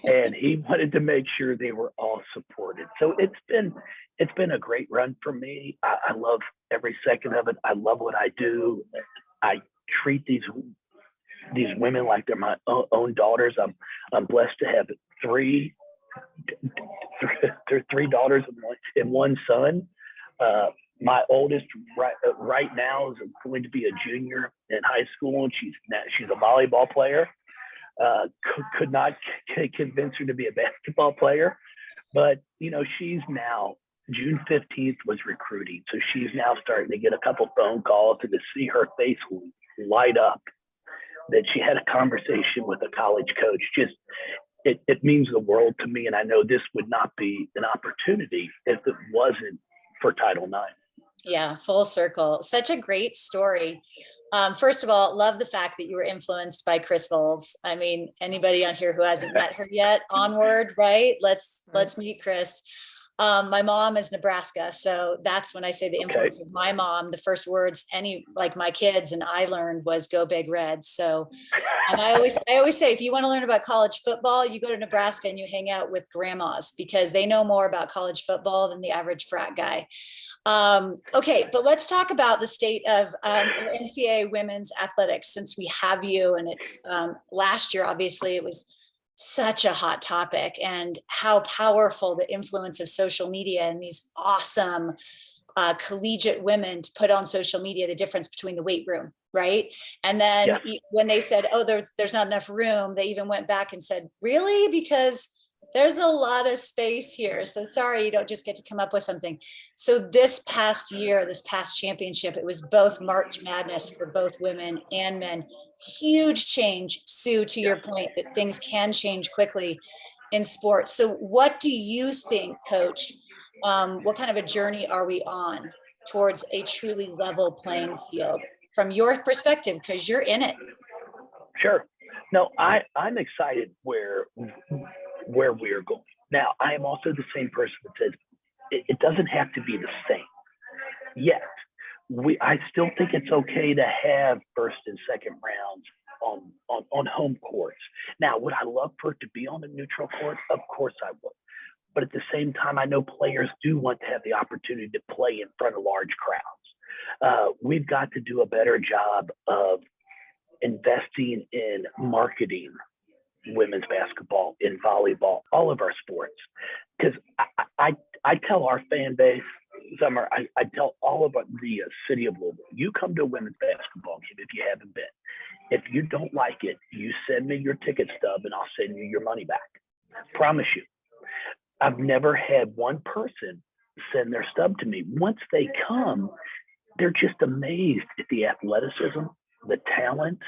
F: And he wanted to make sure they were all supported. So it's been a great run for me. I love every second of it. I love what I do. I treat these women like they're my own daughters. I'm blessed to have three daughters and one son. My oldest right now is going to be a junior in high school, and she's a volleyball player. Could not convince her to be a basketball player, but she's now, June 15th was recruiting, so she's now starting to get a couple phone calls, and to see her face light up that she had a conversation with a college coach, just it means the world to me. And I know this would not be an opportunity if it wasn't for Title IX.
A: Yeah, full circle. Such a great story. First of all, love the fact that you were influenced by Chris Bowles. I mean, anybody on here who hasn't met her yet, onward, right? Let's meet Chris. My mom is Nebraska. So that's when I say the influence of my mom, the first words like my kids and I learned was "Go Big Red." So I always say, if you want to learn about college football, you go to Nebraska and you hang out with grandmas, because they know more about college football than the average frat guy. Okay, but let's talk about the state of NCAA women's athletics, since we have you. And it's last year, obviously, it was such a hot topic, and how powerful the influence of social media and these awesome collegiate women to put on social media the difference between the weight room, right? And then when they said, oh, there's not enough room, they even went back and said, really? Because there's a lot of space here. So sorry, you don't just get to come up with something. So this past year, this past championship, it was both March Madness for both women and men. Huge change, Sue, to your point that things can change quickly in sports. So what do you think, Coach? What kind of a journey are we on towards a truly level playing field from your perspective? Because you're in it.
F: Sure. No, I'm excited where we're going. Now, I am also the same person that says it doesn't have to be the same yet. I still think it's okay to have first and second rounds on home courts. Now, would I love for it to be on a neutral court? Of course I would. But at the same time, I know players do want to have the opportunity to play in front of large crowds. We've got to do a better job of investing in marketing women's basketball, in volleyball, all of our sports. Because I tell our fan base, Summer, I tell all of the city of Louisville, you come to a women's basketball game if you haven't been. If you don't like it, you send me your ticket stub and I'll send you your money back. Promise you. I've never had one person send their stub to me. Once they come, they're just amazed at the athleticism, the talent,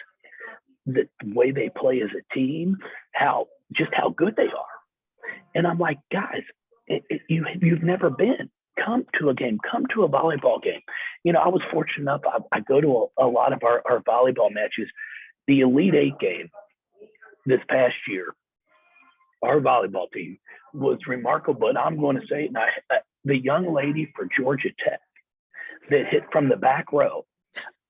F: the way they play as a team, how good they are. And I'm like, guys, you've never been. Come to a game, come to a volleyball game. I was fortunate enough, I go to a lot of our volleyball matches. The Elite Eight game this past year, our volleyball team was remarkable. And I'm going to say it, the young lady for Georgia Tech that hit from the back row,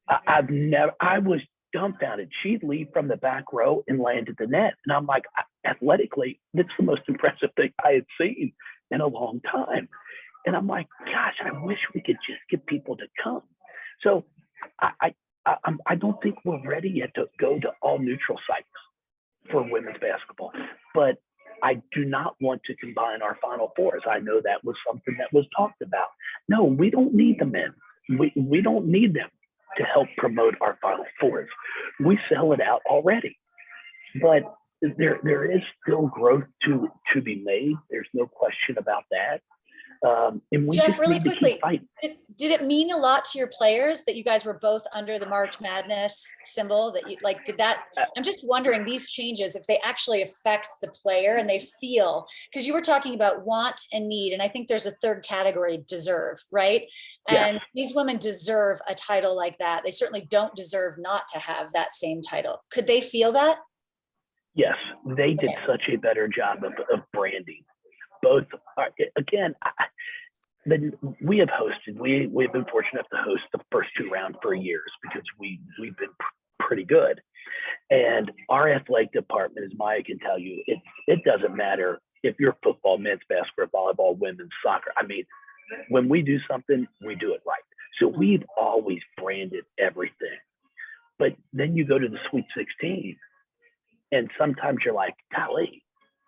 F: I was dumbfounded. She'd leave from the back row and land at the net. And I'm like, athletically, that's the most impressive thing I had seen in a long time. And I'm like, gosh, I wish we could just get people to come. So I don't think we're ready yet to go to all neutral sites for women's basketball, but I do not want to combine our Final Fours. I know that was something that was talked about. No, we don't need the men. We don't need them to help promote our Final Fours. We sell it out already. But there is still growth to be made. There's no question about that. And we
A: Jeff,
F: just
A: really
F: need to
A: quickly,
F: keep fighting.
A: did it mean a lot to your players that you guys were both under the March Madness symbol? That you did that? I'm just wondering, these changes, if they actually affect the player and they feel, because you were talking about want and need, and I think there's a third category, deserve, right? And these women deserve a title like that. They certainly don't deserve not to have that same title. Could they feel that?
F: Yes, they did such a better job of branding. Both are, again, then we have hosted, we've been fortunate enough to host the first 2 rounds for years because we've been pretty good. And our athletic department, as Maya can tell you, it doesn't matter if you're football, men's basketball, volleyball, women's soccer. I mean, when we do something, we do it right. So we've always branded everything. But then you go to the Sweet 16, and sometimes you're like, golly,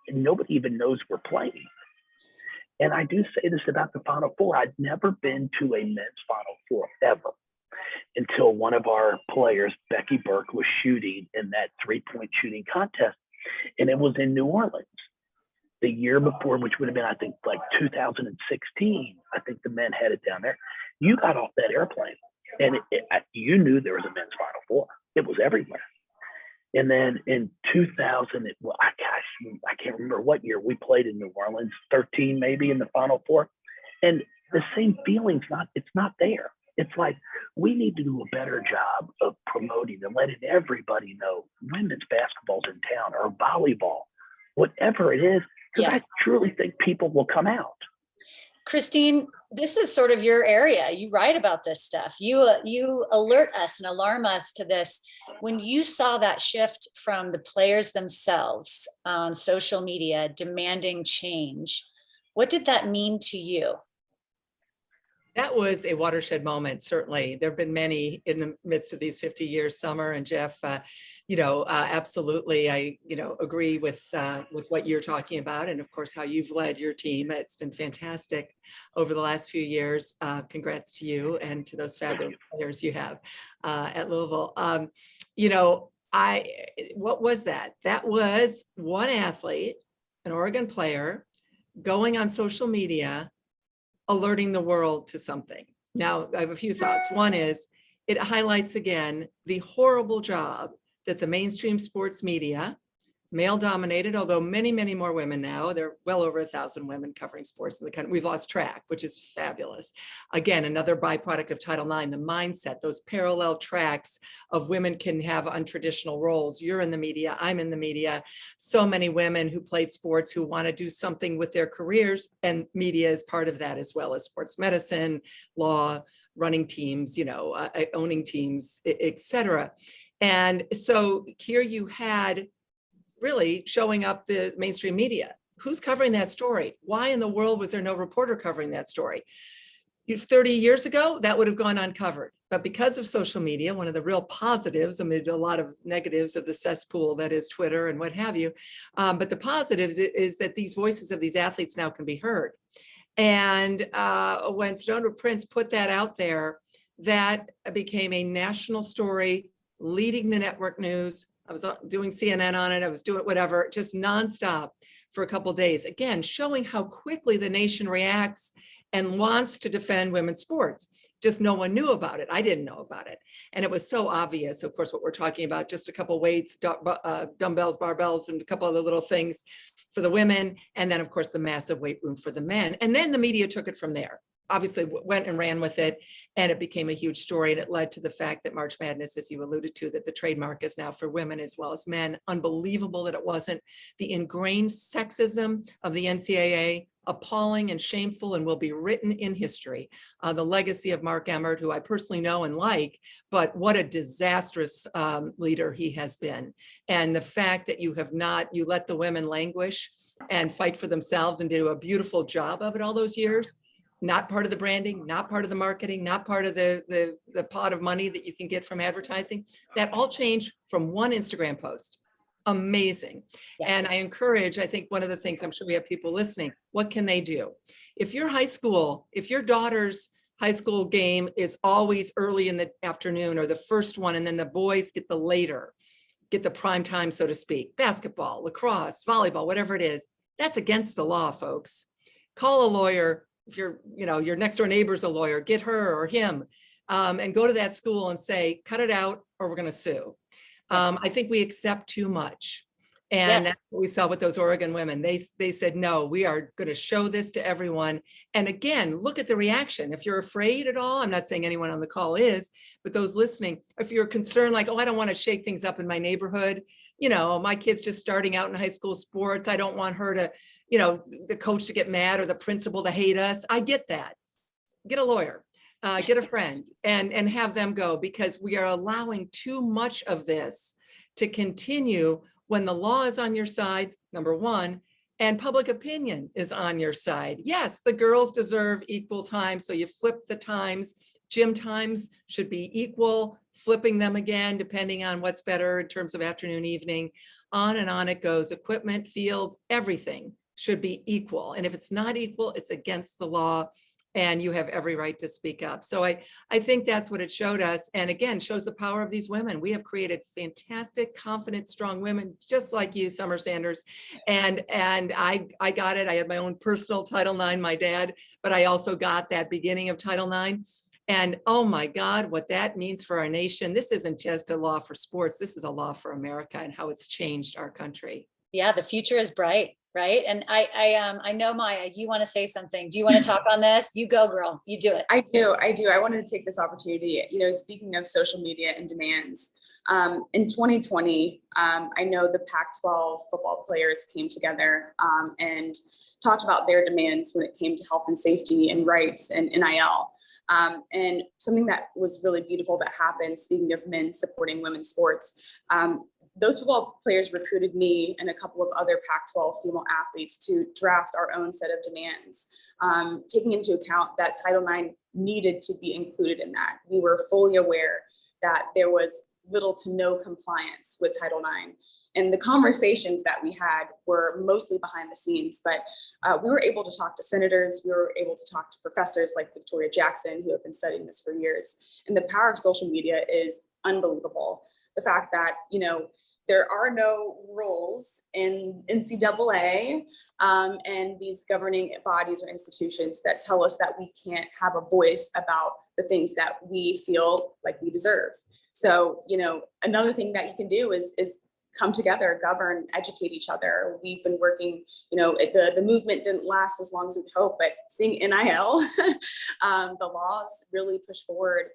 F: nobody even knows we're playing. And I do say this about the Final Four. I'd never been to a men's Final Four ever until one of our players, Becky Burke, was shooting in that 3-point shooting contest. And it was in New Orleans the year before, which would have been, I think, like 2016. I think the men headed down there. You got off that airplane and you knew there was a men's Final Four. It was everywhere. And then in 2000, I can't remember what year we played in New Orleans, 13 maybe in the Final Four. And the same feeling's it's not there. It's like, we need to do a better job of promoting and letting everybody know women's basketball's in town, or volleyball, whatever it is, because
A: Yeah.
F: I truly think people will come out.
A: Christine, this is sort of your area. You write about this stuff. You alert us and alarm us to this. When you saw that shift from the players themselves on social media demanding change, what did that mean to you?
C: That was a watershed moment, certainly. There have been many in the midst of these 50 years, Summer and Jeff. Absolutely, I agree with what you're talking about, and of course how you've led your team. It's been fantastic over the last few years. Congrats to you and to those fabulous players you have at Louisville. What was that? That was one athlete, an Oregon player, going on social media, alerting the world to something. Now, I have a few thoughts. One is, it highlights again the horrible job that the mainstream sports media, male dominated, although many, many more women now, there are well over 1,000 women covering sports in the country. We've lost track, which is fabulous. Again, another byproduct of Title IX, the mindset, those parallel tracks of women can have untraditional roles. You're in the media, I'm in the media. So many women who played sports who want to do something with their careers, and media is part of that, as well as sports medicine, law, running teams, owning teams, et cetera. And so here you had really showing up the mainstream media. Who's covering that story? Why in the world was there no reporter covering that story? 30 years ago, that would have gone uncovered. But because of social media, one of the real positives, amid a lot of negatives of the cesspool that is Twitter and what have you, but the positives is that these voices of these athletes now can be heard. And when Sedona Prince put that out there, that became a national story, leading the network news. I was doing CNN on it. I was doing whatever, just nonstop for a couple of days. Again, showing how quickly the nation reacts and wants to defend women's sports. Just no one knew about it. I didn't know about it. And it was so obvious, of course, what we're talking about, just a couple weights, dumbbells, barbells, and a couple other little things for the women. And then, of course, the massive weight room for the men. And then the media took it from there. Obviously went and ran with it, and it became a huge story, and it led to the fact that March Madness, as you alluded to, that the trademark is now for women as well as men. Unbelievable that it wasn't. The ingrained sexism of the NCAA, appalling and shameful, and will be written in history. The legacy of Mark Emmert, who I personally know and like, but what a disastrous leader he has been. And the fact that you let the women languish and fight for themselves and do a beautiful job of it all those years. Not part of the branding, not part of the marketing, not part of the pot of money that you can get from advertising. That all changed from one Instagram post. Amazing.
A: Yeah.
C: And I encourage, I think one of the things, I'm sure we have people listening, what can they do? If your daughter's high school game is always early in the afternoon, or the first one, and then the boys get the prime time, so to speak, basketball, lacrosse, volleyball, whatever it is, that's against the law, folks. Call a lawyer. If your next door neighbor's a lawyer, get her or him and go to that school and say, cut it out or we're going to sue. I think we accept too much. And that's what we saw with those Oregon women. They said, no, we are going to show this to everyone. And again, look at the reaction. If you're afraid at all, I'm not saying anyone on the call is, but those listening, if you're concerned, like, oh, I don't want to shake things up in my neighborhood. My kid's just starting out in high school sports. I don't want her to, the coach to get mad or the principal to hate us. I get that. get a lawyer, get a friend and have them go, because we are allowing too much of this to continue when the law is on your side, number one, and public opinion is on your side. Yes, the girls deserve equal time. So you flip the times. Gym times should be equal, flipping them again, depending on what's better in terms of afternoon, evening, on and on it goes. Equipment, fields, everything should be equal. And if it's not equal, it's against the law and you have every right to speak up. So I think that's what it showed us. And again, shows the power of these women. We have created fantastic, confident, strong women, just like you, Summer Sanders. And I got it. I had my own personal Title IX, my dad, but I also got that beginning of Title IX. And oh my God, what that means for our nation. This isn't just a law for sports. This is a law for America and how it's changed our country.
A: Yeah, the future is bright, right? And I know, Maya, you want to say something. Do you want to talk on this? You go, girl. You do it.
E: I do. I wanted to take this opportunity, speaking of social media and demands, in 2020, I know the Pac-12 football players came together and talked about their demands when it came to health and safety and rights and NIL. And something that was really beautiful that happened, speaking of men supporting women's sports, those football players recruited me and a couple of other Pac-12 female athletes to draft our own set of demands, taking into account that Title IX needed to be included in that. We were fully aware that there was little to no compliance with Title IX. And the conversations that we had were mostly behind the scenes, but we were able to talk to senators, we were able to talk to professors like Victoria Jackson, who have been studying this for years. And the power of social media is unbelievable. The fact that, there are no rules in NCAA and these governing bodies or institutions that tell us that we can't have a voice about the things that we feel like we deserve. So, another thing that you can do is come together, govern, educate each other. We've been working, the movement didn't last as long as we'd hoped, but seeing NIL, the laws really push forward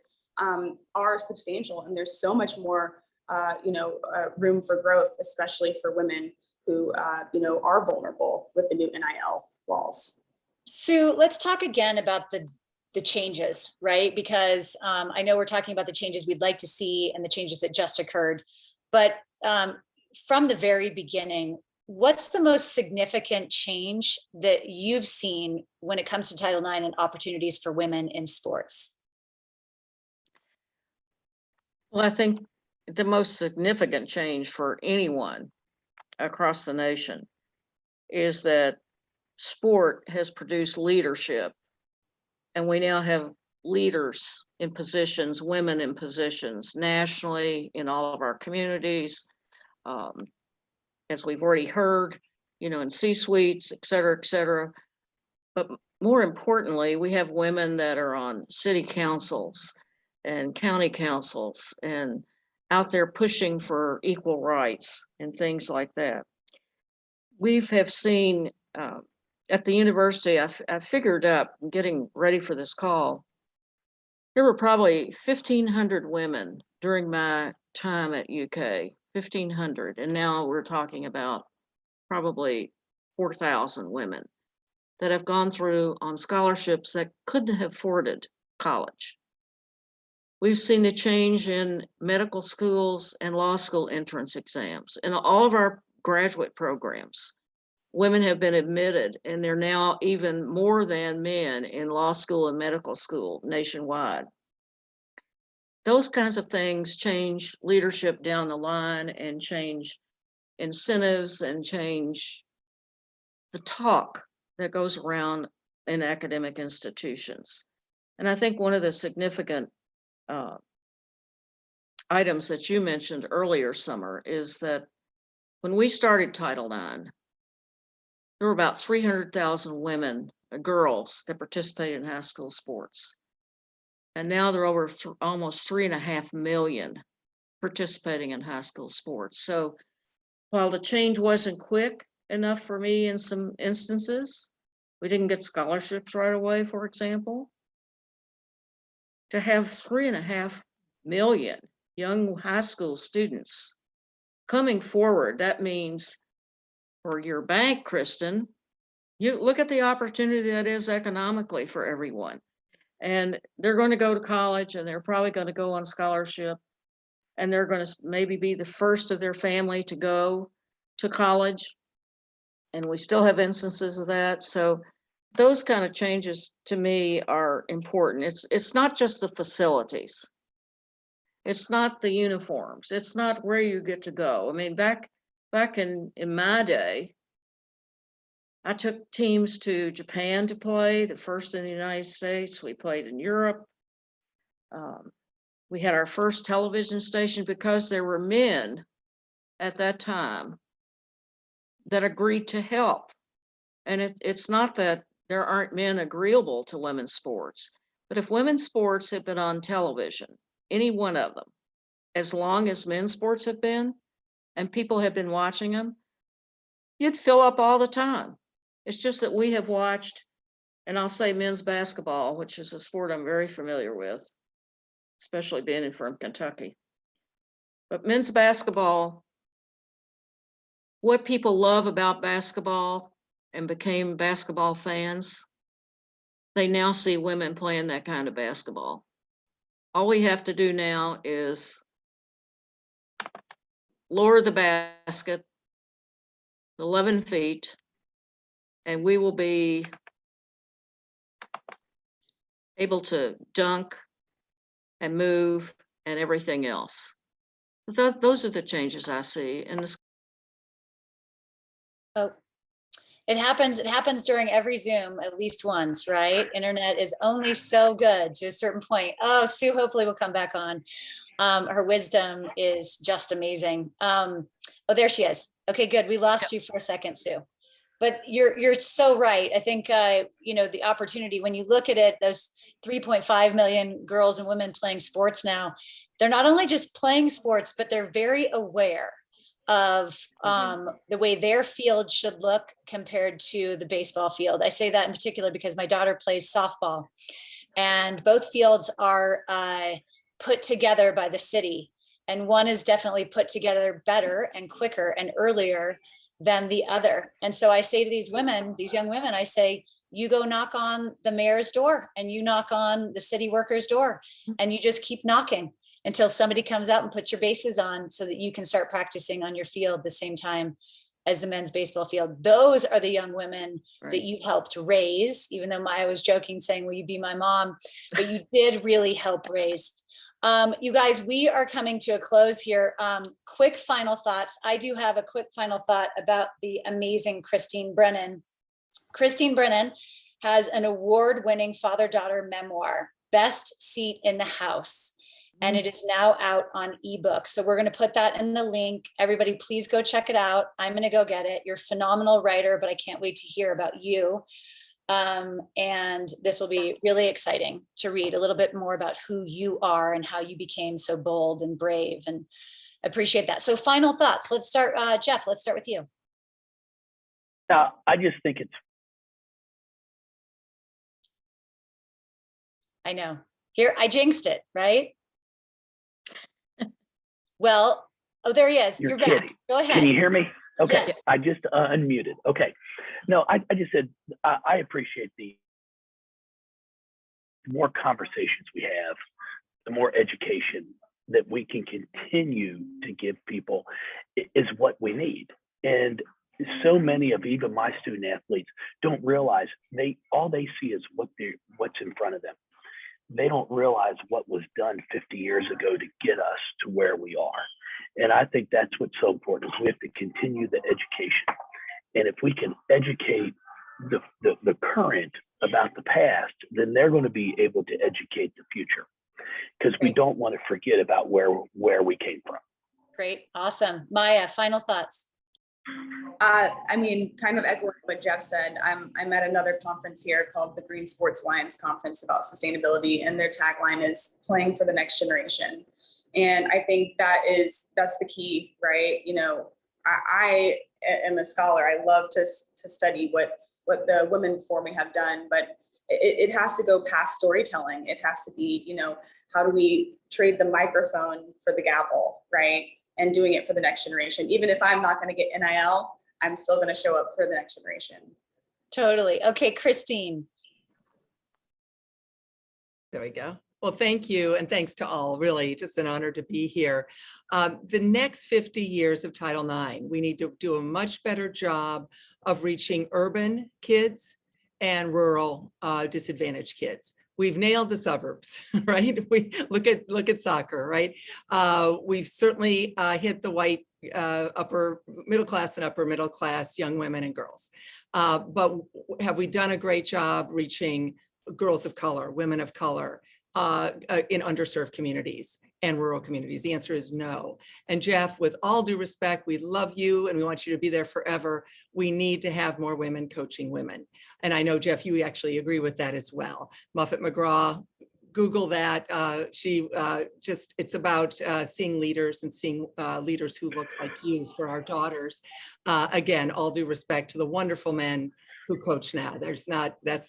E: are substantial. And there's so much more, room for growth, especially for women who, are vulnerable with the new NIL laws.
A: Sue, let's talk again about the changes, right? Because I know we're talking about the changes we'd like to see and the changes that just occurred, but from the very beginning, what's the most significant change that you've seen when it comes to Title IX and opportunities for women in sports?
D: Well, I think the most significant change for anyone across the nation is that sport has produced leadership, and we now have leaders in positions, women in positions nationally in all of our communities. As we've already heard, in C-suites, et cetera, et cetera. But more importantly, we have women that are on city councils and county councils and out there pushing for equal rights and things like that. We have seen at the university, I figured up, getting ready for this call, there were probably 1,500 women during my time at UK, 1,500. And now we're talking about probably 4,000 women that have gone through on scholarships that couldn't have afforded college. We've seen the change in medical schools and law school entrance exams. In all of our graduate programs, women have been admitted, and they're now even more than men in law school and medical school nationwide. Those kinds of things change leadership down the line and change incentives and change the talk that goes around in academic institutions. And I think one of the significant items that you mentioned earlier, Summer, is that when we started Title IX, there were about 300,000 women, girls that participated in high school sports. And now there are over almost 3.5 million participating in high school sports. So while the change wasn't quick enough for me in some instances, we didn't get scholarships right away, for example. To have 3.5 million young high school students coming forward, that means for your bank, Kristen, you look at the opportunity that is economically for everyone. And they're going to go to college and they're probably going to go on scholarship. And they're going to maybe be the first of their family to go to college. And we still have instances of that. So those kind of changes to me are important. It's not just the facilities. It's not the uniforms. It's not where you get to go. I mean, back in my day, I took teams to Japan to play, the first in the United States. We played in Europe. We had our first television station because there were men at that time that agreed to help. And it's not that there aren't men agreeable to women's sports, but if women's sports have been on television, any one of them, as long as men's sports have been, and people have been watching them, you'd fill up all the time. It's just that we have watched, and I'll say men's basketball, which is a sport I'm very familiar with, especially being from Kentucky. But men's basketball, what people love about basketball and became basketball fans, they now see women playing that kind of basketball. All we have to do now is lower the basket 11 feet, and we will be able to dunk and move and everything else. Those are the changes I see. And
A: Oh, it happens during every Zoom at least once, right? Internet is only so good to a certain point. Oh, Sue hopefully will come back on. Her wisdom is just amazing. Oh, there she is. Okay, good. We lost you for a second, Sue. But you're so right. I think the opportunity, when you look at it, those 3.5 million girls and women playing sports now, they're not only just playing sports, but they're very aware of the way their field should look compared to the baseball field. I say that in particular because my daughter plays softball, and both fields are put together by the city. And one is definitely put together better and quicker and earlier than the other. And so I say to these women, these young women, I say, you go knock on the mayor's door and you knock on the city worker's door, and you just keep knocking until somebody comes out and puts your bases on so that you can start practicing on your field the same time as the men's baseball field. Those are the young women that you helped raise, even though Maya was joking saying, will you be my mom? But you did really help raise. You guys, we are coming to a close here. Quick final thoughts. I do have a quick final thought about the amazing Christine Brennan. Christine Brennan has an award-winning father-daughter memoir, Best Seat in the House, and it is now out on ebook. So we're going to put that in the link. Everybody, please go check it out. I'm going to go get it. You're a phenomenal writer, but I can't wait to hear about you. And this will be really exciting to read a little bit more about who you are and how you became so bold and brave, and appreciate that. So final thoughts. Let's start, Jeff, let's start with you.
F: I just think it's.
A: I know. Here, I jinxed it, right? Well, oh, there he is.
F: You're
A: back.
F: kidding.
A: Go ahead.
F: Can you hear me? Okay,
A: Yes.
F: I just unmuted. Okay. No, I just said, I appreciate the more conversations we have, the more education that we can continue to give people is what we need. And so many of even my student athletes don't realize all they see is what's in front of them. They don't realize what was done 50 years ago to get us to where we are. And I think that's what's so important, is we have to continue the education. And if we can educate the current about the past, then they're going to be able to educate the future, because we don't want to forget about where we came from.
A: Great. Awesome. Maya, final thoughts.
E: I mean, kind of echoing what Jeff said, I'm at another conference here called the Green Sports Alliance Conference about sustainability, and their tagline is playing for the next generation. And I think that's the key, right? I am a scholar. I love to study what the women before me have done, but it has to go past storytelling. It has to be, how do we trade the microphone for the gavel, right? And doing it for the next generation. Even if I'm not going to get NIL, I'm still going to show up for the next generation.
A: Totally. Okay, Christine.
C: There we go. Well, thank you. And thanks to all, really just an honor to be here. The next 50 years of Title IX, we need to do a much better job of reaching urban kids and rural disadvantaged kids. We've nailed the suburbs, right? We look at soccer, right? We've certainly hit the white upper middle class and upper middle class young women and girls. But have we done a great job reaching girls of color, women of color, in underserved communities and rural communities? The answer is no. And Jeff, with all due respect, we love you and we want you to be there forever. We need to have more women coaching women. And I know, Jeff, you actually agree with that as well. Muffet McGraw, Google that. It's about seeing leaders and seeing leaders who look like you for our daughters. Again, all due respect to the wonderful men who coach now. That's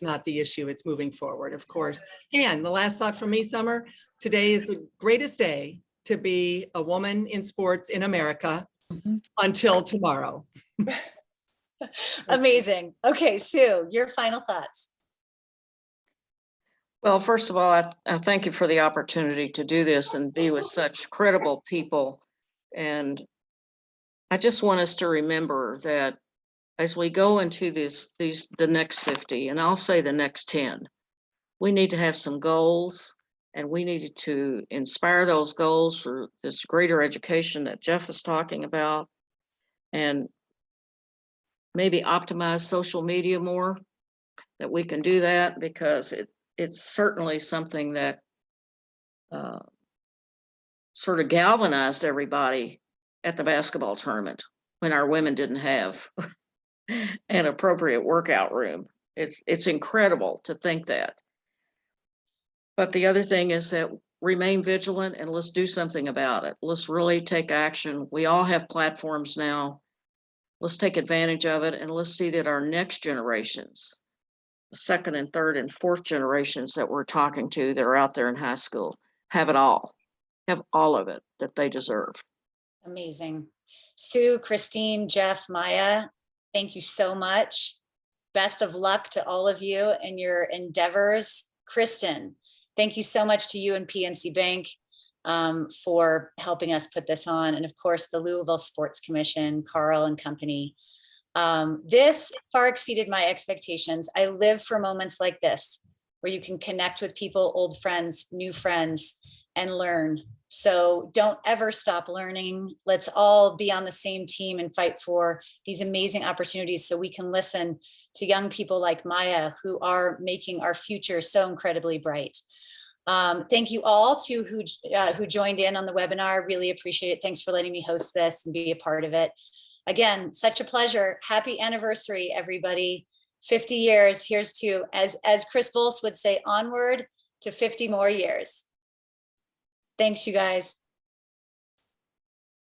C: not the issue. It's moving forward, of course. And the last thought from me, Summer, today is the greatest day to be a woman in sports in America until tomorrow.
A: Amazing. Okay, Sue, your final thoughts.
D: Well, first of all, I thank you for the opportunity to do this and be with such credible people. And I just want us to remember that as we go into the next 50, and I'll say the next 10, we need to have some goals, and we needed to inspire those goals for this greater education that Jeff is talking about, and maybe optimize social media more, that we can do that, because it's certainly something that sort of galvanized everybody at the basketball tournament when our women didn't have an appropriate workout room. It's incredible to think that. But the other thing is that remain vigilant and let's do something about it. Let's really take action. We all have platforms now. Let's take advantage of it, and let's see that our next generations, the second and third and fourth generations that we're talking to that are out there in high school, have it all, have all of it that they deserve.
A: Amazing. Sue, Christine, Jeff, Maya, thank you so much. Best of luck to all of you in your endeavors. Kristen, thank you so much to you and PNC Bank for helping us put this on. And of course, the Louisville Sports Commission, Carl and company. This far exceeded my expectations. I live for moments like this, where you can connect with people, old friends, new friends, and learn. So don't ever stop learning. Let's all be on the same team and fight for these amazing opportunities so we can listen to young people like Maya, who are making our future so incredibly bright. Thank you all to who joined in on the webinar. Really appreciate it. Thanks for letting me host this and be a part of it. Again, such a pleasure. Happy anniversary, everybody. 50 years. Here's to, as Chris Volz would say, onward to 50 more years. Thanks, you guys.